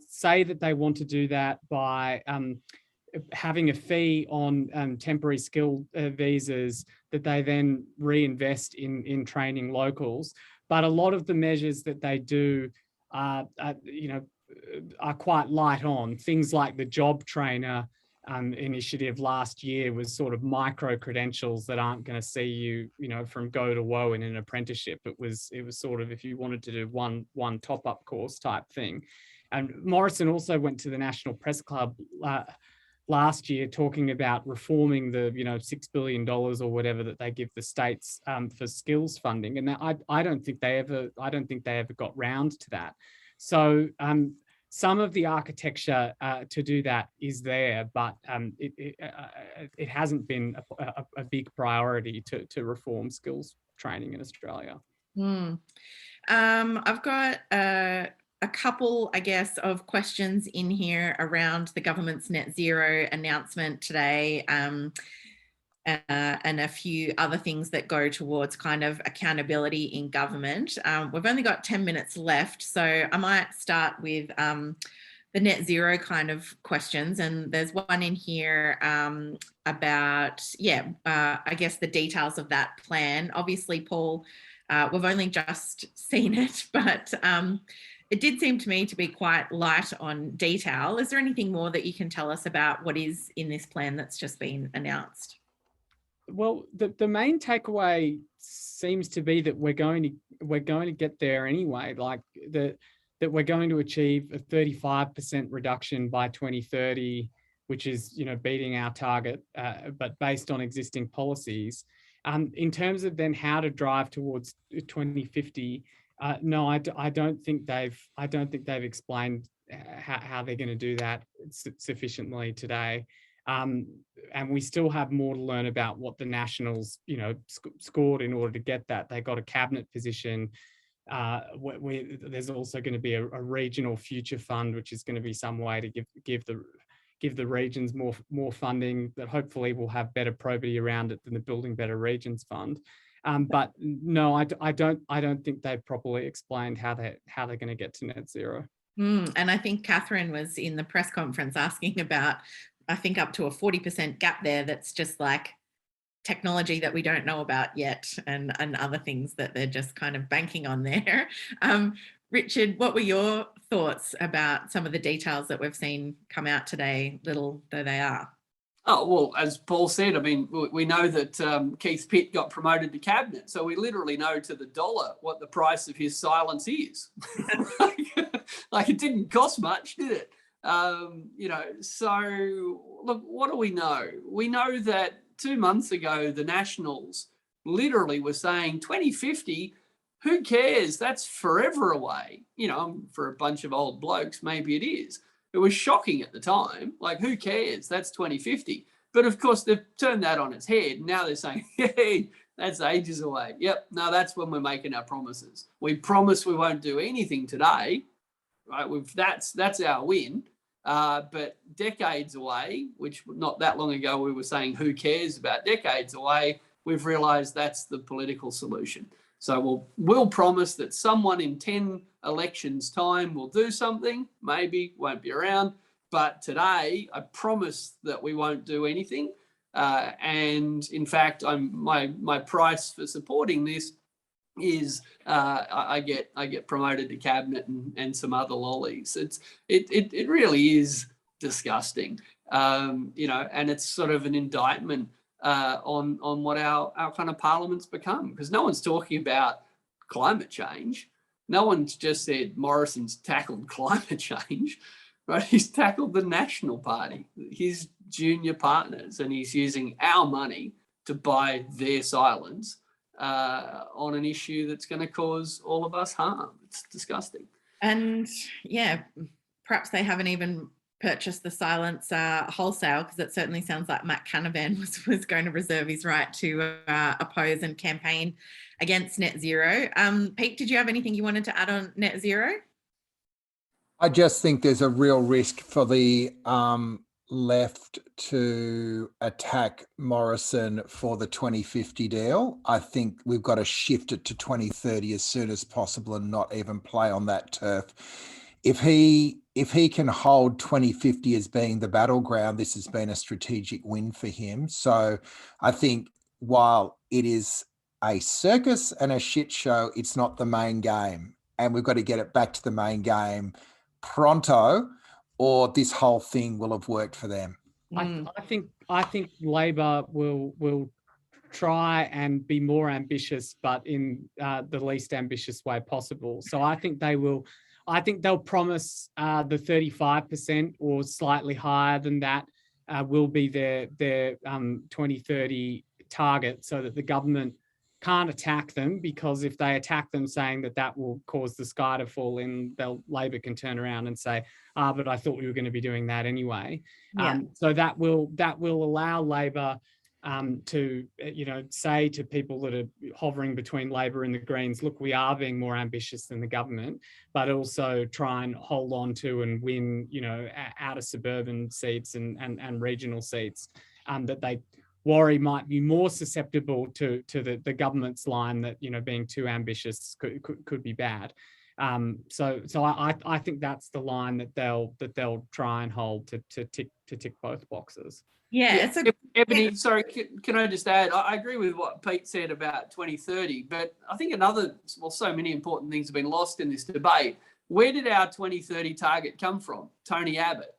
[SPEAKER 2] say that they want to do that by having a fee on temporary skill visas that they then reinvest in training locals. But a lot of the measures that they do are quite light on. Things like the job trainer initiative last year was sort of micro credentials that aren't going to see you, from go to woe in an apprenticeship. It was sort of, if you wanted to do one top-up course type thing. And Morrison also went to the National Press Club last year talking about reforming the $6 billion or whatever that they give the states for skills funding, and I don't think they ever got round to that. So some of the architecture to do that is there, but it hasn't been a big priority to reform skills training in Australia.
[SPEAKER 1] I've got a couple, I guess, of questions in here around the government's net zero announcement today, and a few other things that go towards kind of accountability in government. We've only got 10 minutes left, so I might start with the net zero kind of questions. And there's one in here about, I guess the details of that plan. Obviously, Paul, we've only just seen it, but it did seem to me to be quite light on detail. Is there anything more that you can tell us about what is in this plan that's just been announced?
[SPEAKER 2] Well, the main takeaway seems to be that we're going to get there anyway. Like that we're going to achieve a 35% reduction by 2030, which is beating our target, but based on existing policies. In terms of then how to drive towards 2050. No, I don't think they've explained how they're going to do that sufficiently today, and we still have more to learn about what the Nationals, scored in order to get that. They got a cabinet position. There's also going to be a regional future fund, which is going to be some way to give the regions more funding that hopefully will have better probity around it than the Building Better Regions Fund. But no, I don't think they've properly explained how they're going to get to net zero.
[SPEAKER 1] And I think Catherine was in the press conference asking about, I think, up to a 40% gap there. That's just like technology that we don't know about yet, and other things that they're just kind of banking on there. Richard, what were your thoughts about some of the details that we've seen come out today, little though they are?
[SPEAKER 3] Oh, well, as Paul said, I mean, we know that Keith Pitt got promoted to cabinet, so we literally know to the dollar what the price of his silence is. Like it didn't cost much, did it? You know, so look, what do we know? We know that 2 months ago, the Nationals literally were saying 2050, who cares? That's forever away. You know, for a bunch of old blokes, maybe it is. It was shocking at the time. Like, who cares? That's 2050. But of course, they've turned that on its head. Now they're saying, hey, that's ages away. Yep, no, that's when we're making our promises. We promise we won't do anything today, right? That's our win. But decades away, which not that long ago we were saying, who cares about decades away, we've realised that's the political solution. So we'll promise that someone in 10 elections time will do something, maybe won't be around, but today I promise that we won't do anything. And in fact, my price for supporting this is I get promoted to cabinet and some other lollies. It really is disgusting, you know, and it's sort of an indictment on what our kind of parliament's become, because no one's talking about climate change. No one's just said Morrison's tackled climate change, right? He's tackled the National Party, his junior partners, and he's using our money to buy their silence on an issue that's going to cause all of us harm. It's disgusting.
[SPEAKER 1] And yeah, perhaps they haven't even purchased the silence wholesale, because it certainly sounds like Matt Canavan was going to reserve his right to oppose and campaign against net zero. Pete, did you have anything you wanted to add on net zero?
[SPEAKER 6] I just think there's a real risk for the left to attack Morrison for the 2050 deal. I think we've got to shift it to 2030 as soon as possible and not even play on that turf. If he can hold 2050 as being the battleground, this has been a strategic win for him. So I think while it is a circus and a shit show, it's not the main game. And we've got to get it back to the main game pronto, or this whole thing will have worked for them.
[SPEAKER 2] I think Labor will try and be more ambitious, but in the least ambitious way possible. So I think they'll promise the 35% or slightly higher than that will be their 2030 target, so that the government can't attack them, because if they attack them saying that will cause the sky to fall in, Labor can turn around and say, but I thought we were going to be doing that anyway.
[SPEAKER 1] Yeah.
[SPEAKER 2] So that will allow Labor to, you know, say to people that are hovering between Labor and the Greens, look, we are being more ambitious than the government, but also try and hold on to and win, you know, out of suburban seats and regional seats, that they worry might be more susceptible to the government's line that, you know, being too ambitious could be bad. So I think that's the line that they'll try and hold to tick both boxes.
[SPEAKER 1] Yeah.
[SPEAKER 3] Ebony, sorry, can I just add? I agree with what Pete said about 2030, but I think so many important things have been lost in this debate. Where did our 2030 target come from? Tony Abbott,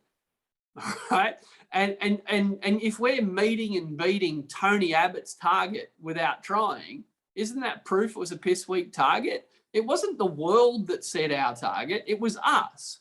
[SPEAKER 3] right? And if we're meeting and beating Tony Abbott's target without trying, isn't that proof it was a piss weak target? It wasn't the world that set our target, it was us.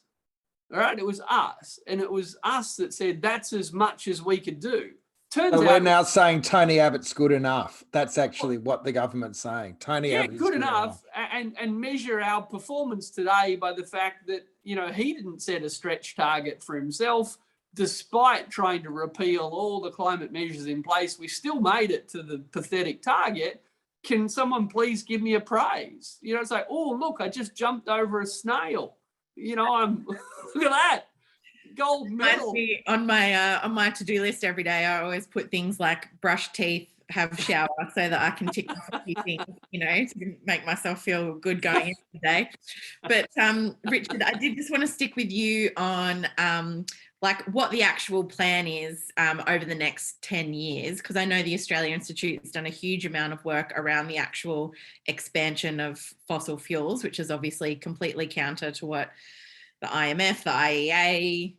[SPEAKER 3] All right, it was us. And it was us that said that's as much as we could do. Turns
[SPEAKER 6] So
[SPEAKER 3] out
[SPEAKER 6] we're now saying Tony Abbott's good enough. That's actually what the government's saying. Tony Abbott is
[SPEAKER 3] good enough. And measure our performance today by the fact that, you know, he didn't set a stretch target for himself. Despite trying to repeal all the climate measures in place, we still made it to the pathetic target. Can someone please give me a praise? You know, it's like, oh, look, I just jumped over a snail. You know, look at that. Gold medal.
[SPEAKER 1] On my to-do list every day, I always put things like brush teeth, have shower, so that I can tick off a few things, you know, to make myself feel good going into the day. But Richard, I did just want to stick with you on like what the actual plan is over the next 10 years, because I know the Australia Institute has done a huge amount of work around the actual expansion of fossil fuels, which is obviously completely counter to what the IMF, the IEA,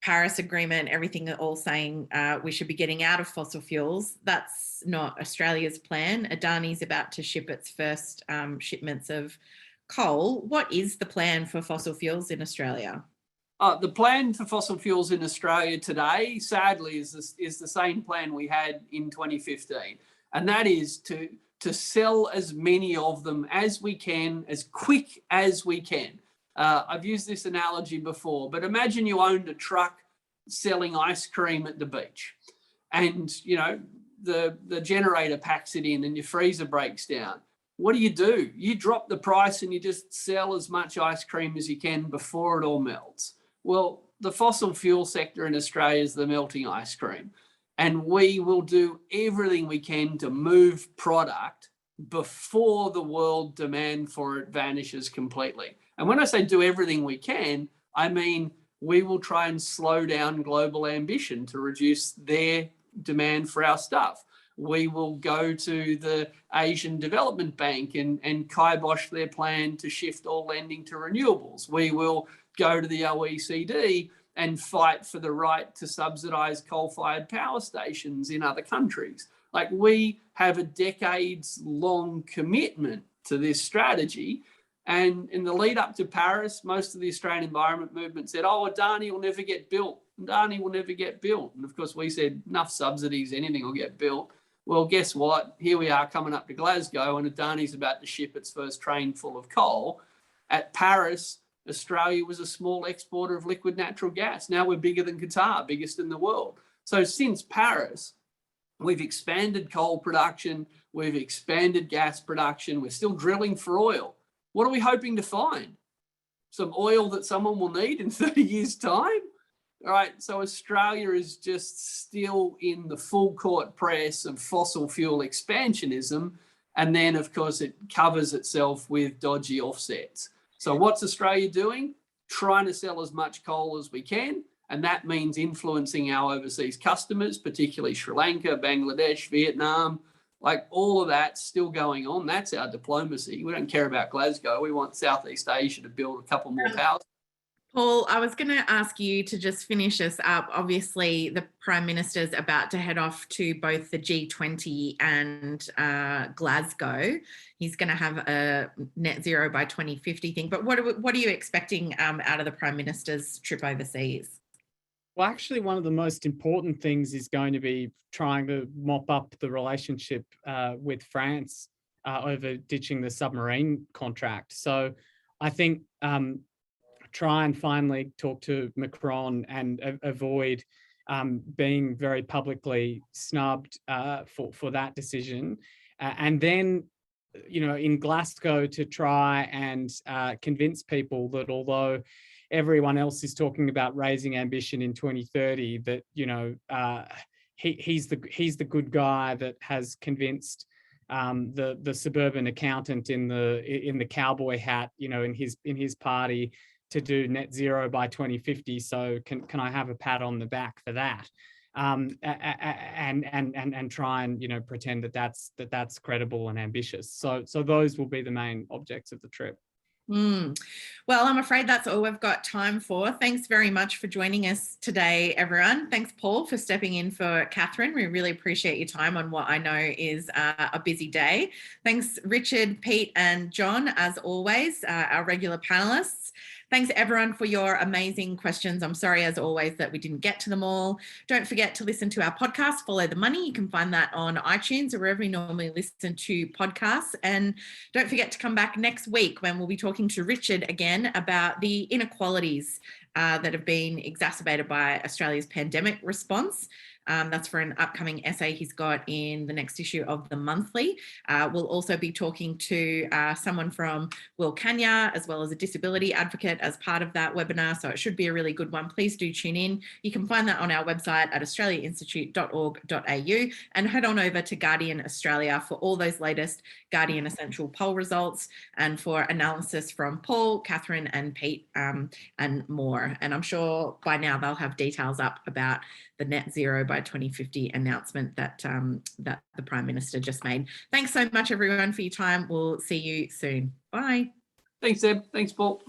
[SPEAKER 1] Paris Agreement, everything are all saying we should be getting out of fossil fuels. That's not Australia's plan. Adani's about to ship its first shipments of coal. What is the plan for fossil fuels in Australia?
[SPEAKER 3] The plan for fossil fuels in Australia today, sadly, is the same plan we had in 2015. And that is to sell as many of them as we can, as quick as we can. I've used this analogy before, but imagine you owned a truck selling ice cream at the beach, and the generator packs it in and your freezer breaks down. What do? You drop the price and you just sell as much ice cream as you can before it all melts. Well, the fossil fuel sector in Australia is the melting ice cream, and we will do everything we can to move product before the world demand for it vanishes completely. And when I say do everything we can, I mean we will try and slow down global ambition to reduce their demand for our stuff. We will go to the Asian Development Bank and kibosh their plan to shift all lending to renewables. We will go to the OECD and fight for the right to subsidise coal-fired power stations in other countries. Like, we have a decades-long commitment to this strategy. And in the lead up to Paris, most of the Australian environment movement said, oh, Adani will never get built. Adani will never get built. And of course, we said, enough subsidies, anything will get built. Well, guess what? Here we are coming up to Glasgow, and Adani's about to ship its first train full of coal. At Paris, Australia was a small exporter of liquid natural gas. Now we're bigger than Qatar, biggest in the world. So since Paris, we've expanded coal production, we've expanded gas production, we're still drilling for oil. What are we hoping to find? Some oil that someone will need in 30 years' time? All right, so Australia is just still in the full court press of fossil fuel expansionism, and then, of course, it covers itself with dodgy offsets. So what's Australia doing? Trying to sell as much coal as we can, and that means influencing our overseas customers, particularly Sri Lanka, Bangladesh, Vietnam. Like, all of that's still going on. That's our diplomacy. We don't care about Glasgow. We want Southeast Asia to build a couple more power.
[SPEAKER 1] Paul, I was going to ask you to just finish us up. Obviously, the Prime Minister's about to head off to both the G20 and Glasgow. He's going to have a net zero by 2050 thing. But what are you expecting out of the Prime Minister's trip overseas?
[SPEAKER 2] Well, actually, one of the most important things is going to be trying to mop up the relationship with France over ditching the submarine contract. So I think try and finally talk to Macron and avoid being very publicly snubbed for that decision. And then, in Glasgow, to try and convince people that although everyone else is talking about raising ambition in 2030, that, he's the good guy that has convinced the suburban accountant in the cowboy hat, in his party, to do net zero by 2050. So can I have a pat on the back for that? And try and pretend that that's credible and ambitious. So those will be the main objects of the trip.
[SPEAKER 1] Well, I'm afraid that's all we've got time for. Thanks very much for joining us today, everyone. Thanks, Paul, for stepping in for Catherine. We really appreciate your time on what I know is a busy day. Thanks, Richard, Pete, and John, as always, our regular panelists. Thanks, everyone, for your amazing questions. I'm sorry, as always, that we didn't get to them all. Don't forget to listen to our podcast, Follow the Money. You can find that on iTunes or wherever you normally listen to podcasts. And don't forget to come back next week when we'll be talking to Richard again about the inequalities that have been exacerbated by Australia's pandemic response. That's for an upcoming essay he's got in the next issue of the Monthly. We'll also be talking to someone from Wilcannia, as well as a disability advocate as part of that webinar. So it should be a really good one. Please do tune in. You can find that on our website at australiainstitute.org.au, and head on over to Guardian Australia for all those latest Guardian Essential poll results and for analysis from Paul, Catherine and Pete and more. And I'm sure by now they'll have details up about the net zero by 2050 announcement that, that the Prime Minister just made. Thanks so much, everyone, for your time. We'll see you soon. Bye.
[SPEAKER 3] Thanks, Deb. Thanks, Paul.